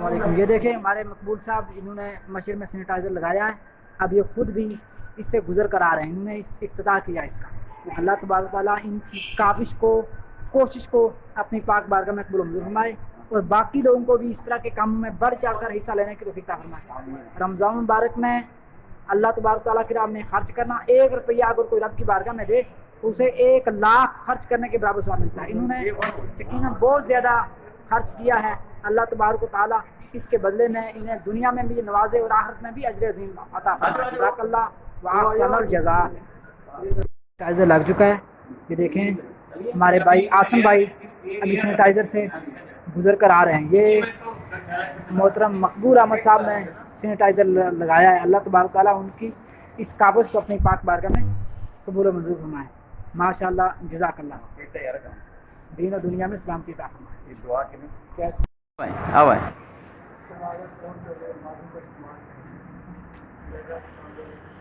वालेकुम। ये देखें हमारे मकबूल साहब, इन्होंने मशीन में सैनिटाइज़र लगाया है। अब ये खुद भी इससे गुजर कर आ रहे हैं, इन्होंने इफ्तिताह किया इसका। अल्लाह तबारक ताला इनकी काविश को, कोशिश को अपनी पाक बारगाह में कबूल मंजूर फरमाए और बाकी लोगों को भी इस तरह के काम में बढ़ चढ़ कर हिस्सा लेने की तौफीक अता फरमाए। रमज़ान मुबारक में अल्लाह तबारक ताला की राह में खर्च करना, 1 रुपया अगर कोई रब की बारगाह में दे तो उसे 1 लाख खर्च करने के बराबर सवाब मिलता है। इन्होंने यकीनन बहुत ज़्यादा खर्च किया है। अल्लाह तबारक ताला इसके बदले में इन्हें दुनिया में भी नवाजे और आखिरत में भी अजर अज़ीम अता फरमाए। जज़ाकल्लाह व अहसनल जज़ा। सैनिटाइज़र लग चुका है। ये देखें हमारे भाई आसम भाई अभी सैनिटाइज़र से गुजर कर आ रहे हैं। ये मोहतरम मकबूल अहमद साहब ने सैनिटाइज़र लगाया है। अल्लाह तबारक ताला उनकी इस काबिज को अपनी पाक बारगाह में कबूल मंजूर फरमाए। माशाअल्लाह, जज़ाकल्लाह। दीन और दुनिया में सलामती अता फरमाए। अब है